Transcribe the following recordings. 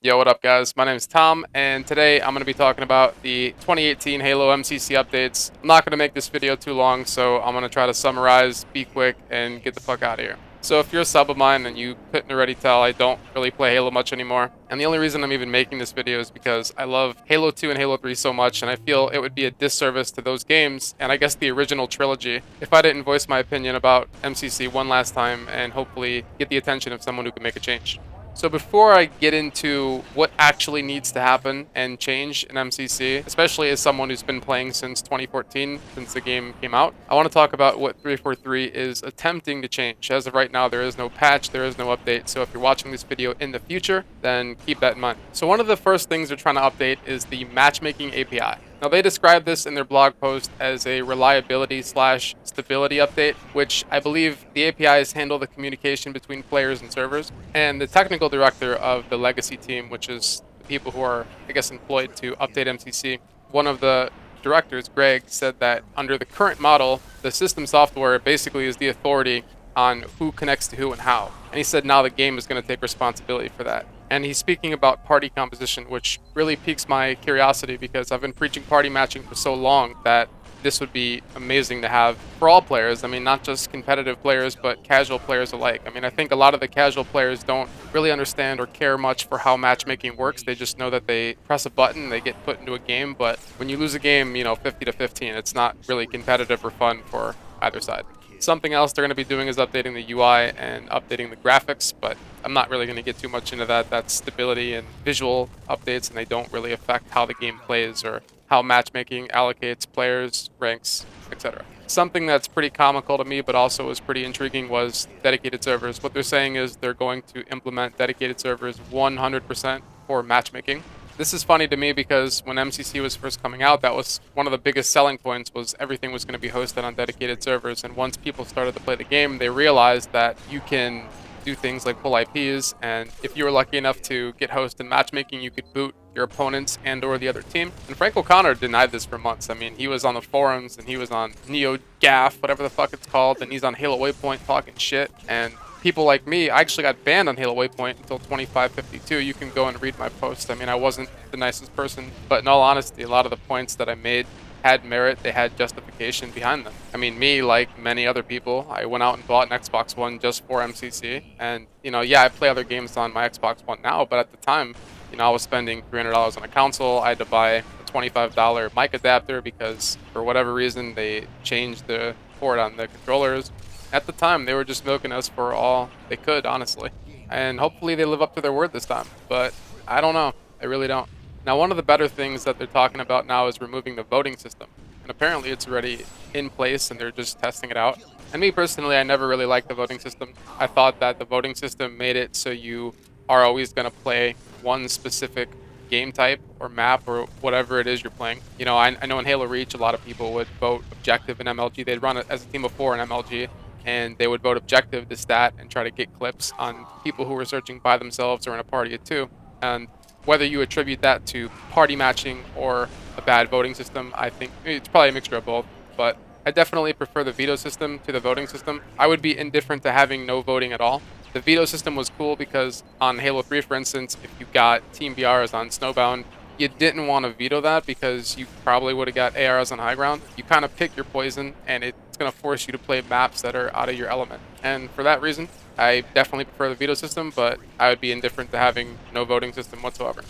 Yo, what up, guys? My name is Tom, and today I'm going to be talking about the 2018 Halo MCC updates. I'm not going to make this video too long, so I'm going to try to summarize, be quick, and get the fuck out of here. So if you're a sub of mine and you couldn't already tell, I don't really play Halo much anymore. And the only reason I'm even making this video is because I love Halo 2 and Halo 3 so much, and I feel it would be a disservice to those games, and I guess the original trilogy, if I didn't voice my opinion about MCC one last time and hopefully get the attention of someone who can make a change. So before I get into what actually needs to happen and change in MCC, especially as someone who's been playing since 2014, since the game came out, I want to talk about what 343 is attempting to change. As of right now, there is no patch, there is no update. So if you're watching this video in the future, then keep that in mind. So one of the first things they're trying to update is the matchmaking API. Now, they describe this in their blog post as a reliability/stability update, which I believe the APIs handle the communication between players and servers. And the technical director of the legacy team, which is the people who are, I guess, employed to update MCC, one of the directors, Greg, said that under the current model, the system software basically is the authority on who connects to who and how. And he said now the game is going to take responsibility for that. And he's speaking about party composition, which really piques my curiosity because I've been preaching party matching for so long that this would be amazing to have for all players. I mean, not just competitive players, but casual players alike. I mean, I think a lot of the casual players don't really understand or care much for how matchmaking works. They just know that they press a button, they get put into a game. But when you lose a game, 50 to 15, it's not really competitive or fun for either side. Something else they're going to be doing is updating the UI and updating the graphics, but I'm not really going to get too much into that. That's stability and visual updates, and they don't really affect how the game plays or how matchmaking allocates players, ranks, etc. Something that's pretty comical to me, but also was pretty intriguing, was dedicated servers. What they're saying is they're going to implement dedicated servers 100% for matchmaking. This is funny to me because when MCC was first coming out, that was one of the biggest selling points, was everything was going to be hosted on dedicated servers. And once people started to play the game, they realized that you can do things like pull IPs, and if you were lucky enough to get host in matchmaking, you could boot your opponents and or the other team. And Frank O'Connor denied this for months. I mean, he was on the forums and he was on NeoGAF, whatever the fuck it's called, and he's on Halo Waypoint talking shit. And people like me, I actually got banned on Halo Waypoint until 2552. You can go and read my post. I mean, I wasn't the nicest person, but in all honesty, a lot of the points that I made had merit, they had justification behind them. I mean, me, like many other people, I went out and bought an Xbox One just for MCC. And, yeah, I play other games on my Xbox One now, but at the time, I was spending $300 on a console. I had to buy a $25 mic adapter because for whatever reason, they changed the port on the controllers. At the time, they were just milking us for all they could, honestly. And hopefully they live up to their word this time. But I don't know. I really don't. Now, one of the better things that they're talking about now is removing the voting system. And apparently it's already in place and they're just testing it out. And me personally, I never really liked the voting system. I thought that the voting system made it so you are always going to play one specific game type or map or whatever it is you're playing. I know in Halo Reach, a lot of people would vote objective in MLG. They'd run it as a team of 4 in MLG, and they would vote objective to stat and try to get clips on people who were searching by themselves or in a party of 2. And whether you attribute that to party matching or a bad voting system, I think it's probably a mixture of both. But I definitely prefer the veto system to the voting system. I would be indifferent to having no voting at all. The veto system was cool because on Halo 3, for instance, if you got Team BRs on Snowbound, you didn't want to veto that because you probably would have got ARs on high ground. You kind of pick your poison, and it's going to force you to play maps that are out of your element. And for that reason, I definitely prefer the veto system, but I would be indifferent to having no voting system whatsoever.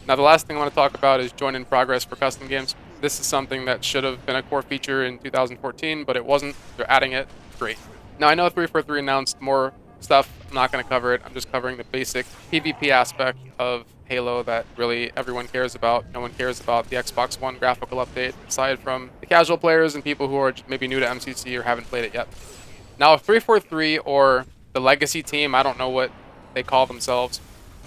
Now, the last thing I want to talk about is join in progress for custom games. This is something that should have been a core feature in 2014, but it wasn't. They're adding it. Great. Now, I know 343 announced more stuff. I'm not going to cover it. I'm just covering the basic PvP aspect of Halo that really everyone cares about. No one cares about the Xbox One graphical update, aside from the casual players and people who are maybe new to MCC or haven't played it yet. Now, if 343 or the legacy team, I don't know what they call themselves,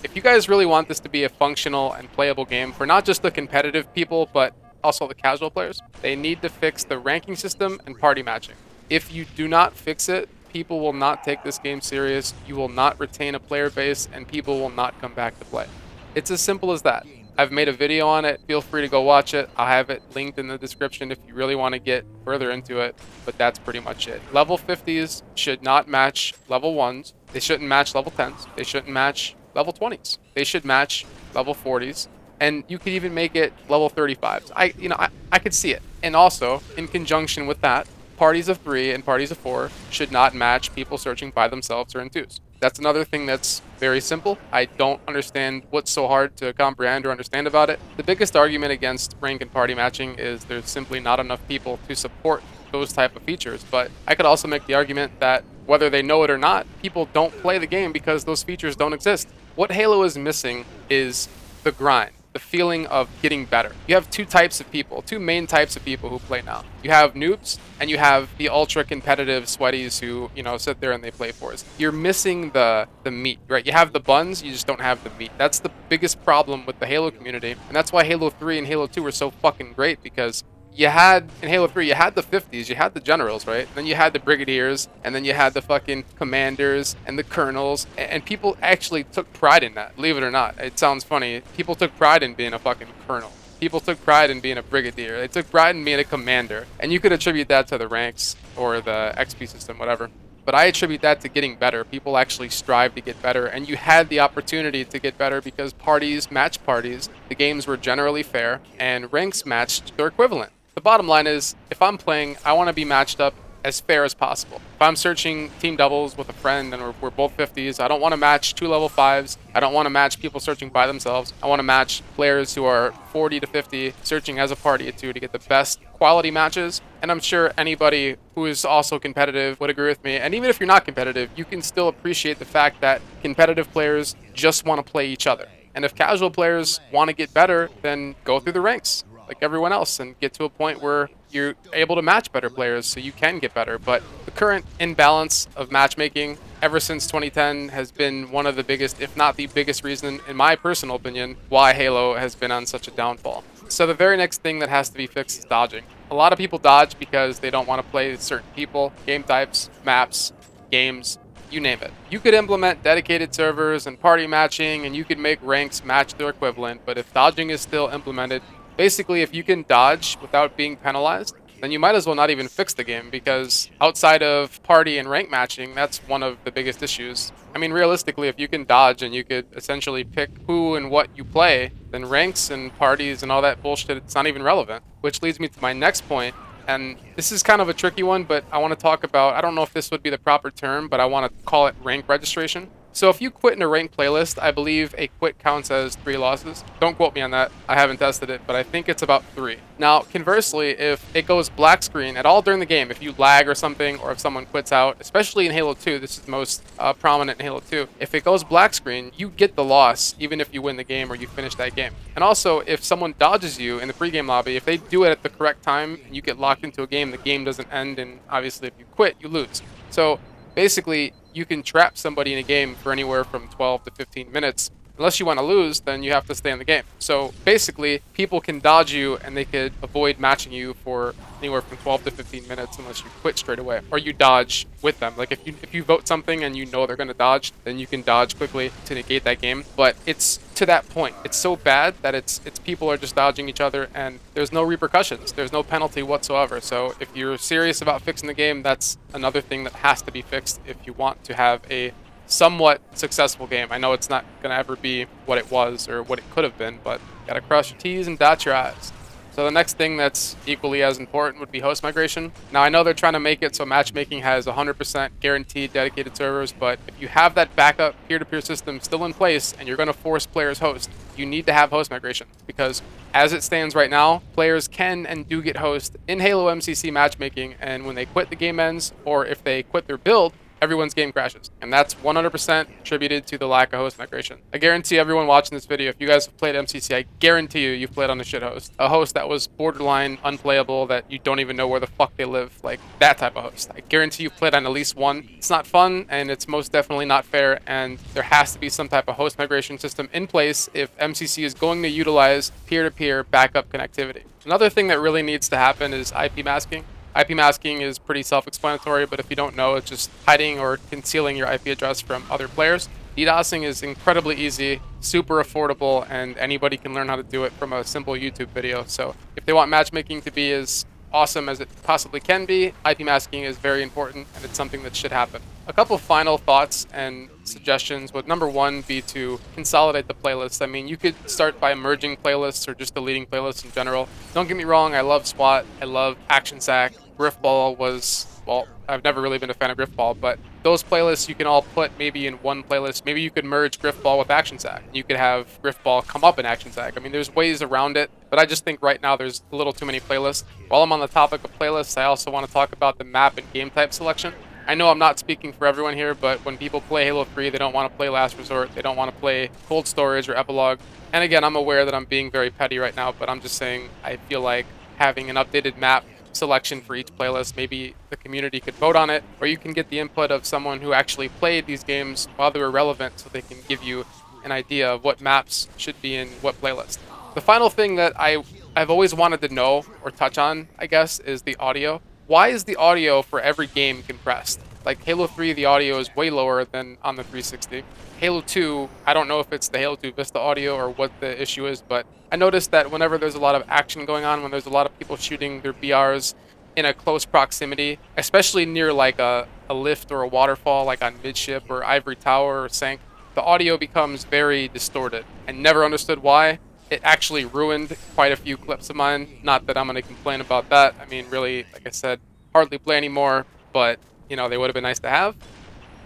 if you guys really want this to be a functional and playable game for not just the competitive people, but also the casual players, they need to fix the ranking system and party matching. If you do not fix it, people will not take this game serious, you will not retain a player base, and people will not come back to play. It's as simple as that. I've made a video on it. Feel free to go watch it. I'll have it linked in the description if you really want to get further into it, but that's pretty much it. Level 50s should not match level 1s. They shouldn't match level 10s. They shouldn't match level 20s. They should match level 40s, and you could even make it level 35s. I could see it. And also, in conjunction with that, parties of 3 and parties of 4 should not match people searching by themselves or in twos. That's another thing that's very simple. I don't understand what's so hard to comprehend or understand about it. The biggest argument against rank and party matching is there's simply not enough people to support those type of features. But I could also make the argument that whether they know it or not, people don't play the game because those features don't exist. What Halo is missing is the grind, the feeling of getting better. You have two types of people, two main types of people who play now. You have noobs and you have the ultra competitive sweaties who, sit there and they play for us. You're missing the meat, right? You have the buns, you just don't have the meat. That's the biggest problem with the Halo community. And that's why Halo 3 and Halo 2 were so fucking great, because you had, in Halo 3, you had the 50s, you had the generals, right? Then you had the brigadiers, and then you had the fucking commanders and the colonels, and people actually took pride in that, believe it or not. It sounds funny. People took pride in being a fucking colonel. People took pride in being a brigadier. They took pride in being a commander. And you could attribute that to the ranks or the XP system, whatever. But I attribute that to getting better. People actually strive to get better, and you had the opportunity to get better because parties matched parties, the games were generally fair, and ranks matched their equivalent. The bottom line is, if I'm playing, I want to be matched up as fair as possible. If I'm searching team doubles with a friend and we're both 50s, I don't want to match 2 level 5s. I don't want to match people searching by themselves. I want to match players who are 40 to 50 searching as a party of 2 to get the best quality matches. And I'm sure anybody who is also competitive would agree with me. And even if you're not competitive, you can still appreciate the fact that competitive players just want to play each other. And if casual players want to get better, then go through the ranks like everyone else and get to a point where you're able to match better players so you can get better. But the current imbalance of matchmaking ever since 2010 has been one of the biggest, if not the biggest reason, in my personal opinion, why Halo has been on such a downfall. So the very next thing that has to be fixed is dodging. A lot of people dodge because they don't want to play certain people, game types, maps, games, you name it. You could implement dedicated servers and party matching, and you could make ranks match their equivalent, but if dodging is still implemented, basically, if you can dodge without being penalized, then you might as well not even fix the game, because outside of party and rank matching, that's one of the biggest issues. I mean, realistically, if you can dodge and you could essentially pick who and what you play, then ranks and parties and all that bullshit, it's not even relevant. Which leads me to my next point, and this is kind of a tricky one, but I want to talk about, I don't know if this would be the proper term, but I want to call it rank registration. So if you quit in a ranked playlist, I believe a quit counts as 3 losses. Don't quote me on that. I haven't tested it, but I think it's about 3. Now, conversely, if it goes black screen at all during the game, if you lag or something, or if someone quits out, especially in Halo 2, this is most prominent in Halo 2, if it goes black screen, you get the loss even if you win the game or you finish that game. And also, if someone dodges you in the pregame lobby, if they do it at the correct time and you get locked into a game, the game doesn't end, and obviously if you quit, you lose. So basically, you can trap somebody in a game for anywhere from 12 to 15 minutes. Unless you want to lose, then you have to stay in the game. So basically, people can dodge you and they could avoid matching you for anywhere from 12 to 15 minutes unless you quit straight away. Or you dodge with them. Like if you vote something and you know they're going to dodge, then you can dodge quickly to negate that game. But it's to that point. It's so bad that it's people are just dodging each other and there's no repercussions. There's no penalty whatsoever. So if you're serious about fixing the game, that's another thing that has to be fixed if you want to have a somewhat successful game. I know it's not going to ever be what it was or what it could have been, but you got to cross your T's and dot your I's. So the next thing that's equally as important would be host migration. Now, I know they're trying to make it so matchmaking has 100% guaranteed dedicated servers, but if you have that backup peer-to-peer system still in place and you're going to force players host, you need to have host migration, because as it stands right now, players can and do get host in Halo MCC matchmaking, and when they quit, the game ends, or if they quit their build, everyone's game crashes. And that's 100% attributed to the lack of host migration. I guarantee everyone watching this video, if you guys have played MCC, I guarantee you've played on a shit host. A host that was borderline unplayable, that you don't even know where the fuck they live. Like, that type of host. I guarantee you've played on at least one. It's not fun, and it's most definitely not fair, and there has to be some type of host migration system in place if MCC is going to utilize peer-to-peer backup connectivity. Another thing that really needs to happen is IP masking. IP masking is pretty self-explanatory, but if you don't know, it's just hiding or concealing your IP address from other players. DDoSing is incredibly easy, super affordable, and anybody can learn how to do it from a simple YouTube video. So if they want matchmaking to be as awesome as it possibly can be, IP masking is very important, and it's something that should happen. a couple final thoughts and suggestions would number one be to consolidate the playlist. I mean, you could start by merging playlists or just deleting playlists in general. Don't get me wrong, I love SWAT, I love Action Sack. Griffball was, well, I've never really been a fan of Griffball, but those playlists you can all put maybe in one playlist. Maybe you could merge Griffball with Action Sack. You could have Griffball come up in Action Sack. I mean, there's ways around it, but I just think right now there's a little too many playlists. While I'm on the topic of playlists, I also want to talk about the map and game type selection. I know I'm not speaking for everyone here, but when people play Halo 3, they don't want to play Last Resort, they don't want to play Cold Storage or Epilogue. And again, I'm aware that I'm being very petty right now, but I'm just saying I feel like having an updated map selection for each playlist, maybe the community could vote on it, or you can get the input of someone who actually played these games while they were relevant so they can give you an idea of what maps should be in what playlist. The final thing that I've always wanted to know or touch on, I guess, is the audio. Why is the audio for every game compressed? Like Halo 3, the audio is way lower than on the 360. Halo 2, I don't know if it's the Halo 2 Vista audio or what the issue is, but I noticed that whenever there's a lot of action going on, when there's a lot of people shooting their BRs in a close proximity, especially near like a lift or a waterfall, like on Midship or Ivory Tower or Sank, the audio becomes very distorted. I never understood why. It actually ruined quite a few clips of mine. Not that I'm going to complain about that. I mean, really, like I said, hardly play anymore, but, you know, they would have been nice to have.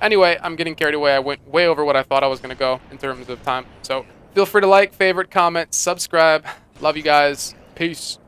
Anyway, I'm getting carried away. I went way over what I thought I was going to go in terms of time. So feel free to like, favorite, comment, subscribe. Love you guys. Peace.